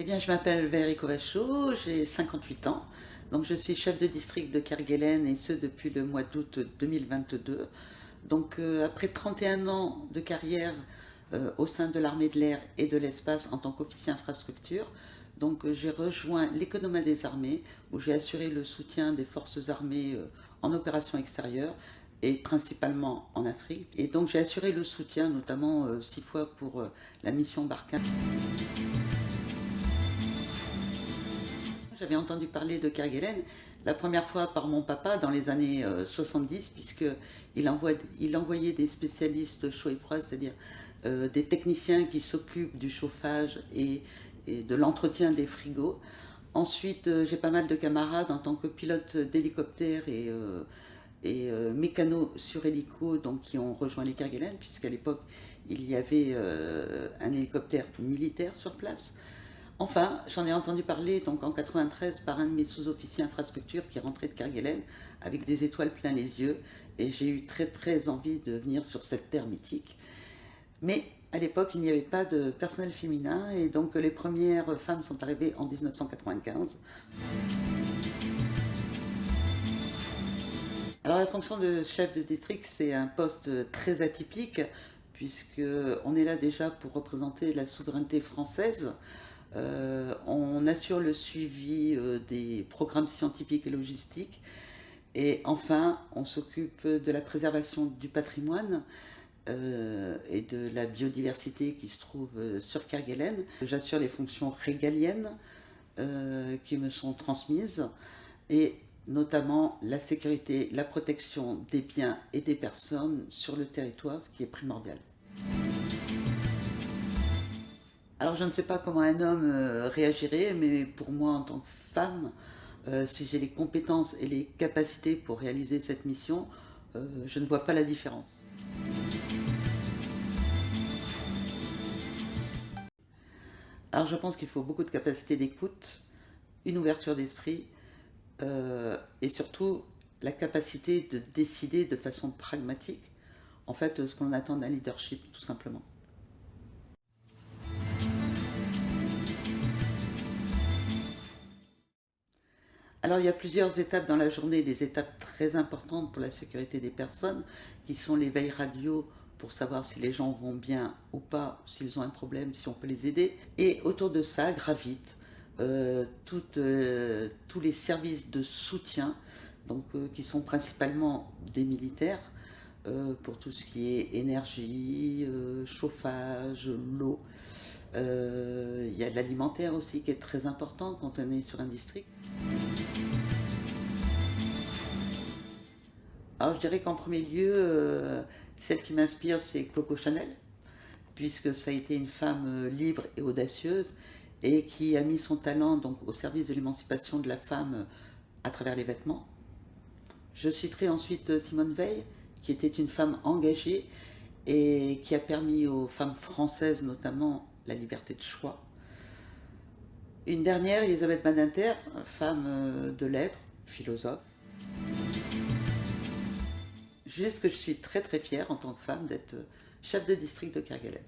Eh bien, je m'appelle Valérie Covachaud, j'ai 58 ans. Donc, je suis chef de district de Kerguelen et ce depuis le mois d'août 2022. Donc, après 31 ans de carrière au sein de l'armée de l'air et de l'espace en tant qu'officier infrastructure, donc j'ai rejoint l'économie des armées où j'ai assuré le soutien des forces armées en opération extérieure et principalement en Afrique. Et donc j'ai assuré le soutien notamment 6 fois pour la mission Barkhane. J'avais entendu parler de Kerguelen la première fois par mon papa dans les années 70, puisqu'il envoyait des spécialistes chaud et froid, c'est-à-dire des techniciens qui s'occupent du chauffage et de l'entretien des frigos. Ensuite, j'ai pas mal de camarades en tant que pilote d'hélicoptère et mécano sur hélico, donc qui ont rejoint les Kerguelen, puisqu'à l'époque, il y avait un hélicoptère militaire sur place. Enfin, j'en ai entendu parler donc en 93 par un de mes sous-officiers infrastructure qui est rentré de Kerguelen avec des étoiles plein les yeux, et j'ai eu très envie de venir sur cette terre mythique. Mais à l'époque, il n'y avait pas de personnel féminin, et donc les premières femmes sont arrivées en 1995. Alors la fonction de chef de district, c'est un poste très atypique, puisqu'on est là déjà pour représenter la souveraineté française. On assure le suivi des programmes scientifiques et logistiques. Et enfin, on s'occupe de la préservation du patrimoine et de la biodiversité qui se trouve sur Kerguelen. J'assure les fonctions régaliennes qui me sont transmises, et notamment la sécurité, la protection des biens et des personnes sur le territoire, ce qui est primordial. Alors je ne sais pas comment un homme réagirait, mais pour moi en tant que femme, si j'ai les compétences et les capacités pour réaliser cette mission, je ne vois pas la différence. Alors je pense qu'il faut beaucoup de capacité d'écoute, une ouverture d'esprit et surtout la capacité de décider de façon pragmatique, en fait, ce qu'on attend d'un leadership tout simplement. Alors il y a plusieurs étapes dans la journée, des étapes très importantes pour la sécurité des personnes, qui sont les veilles radio pour savoir si les gens vont bien ou pas, s'ils ont un problème, si on peut les aider. Et autour de ça gravitent tous les services de soutien, donc, qui sont principalement des militaires, pour tout ce qui est énergie, chauffage, l'eau. Il y a de l'alimentaire aussi qui est très important quand on est sur un district. Alors je dirais qu'en premier lieu, celle qui m'inspire, c'est Coco Chanel, puisque ça a été une femme libre et audacieuse, et qui a mis son talent donc au service de l'émancipation de la femme à travers les vêtements. Je citerai ensuite Simone Veil, qui était une femme engagée et qui a permis aux femmes françaises notamment la liberté de choix. Une dernière, Elisabeth Badinter, femme de lettres, philosophe. Juste que je suis très fière en tant que femme d'être chef de district de Kerguelen.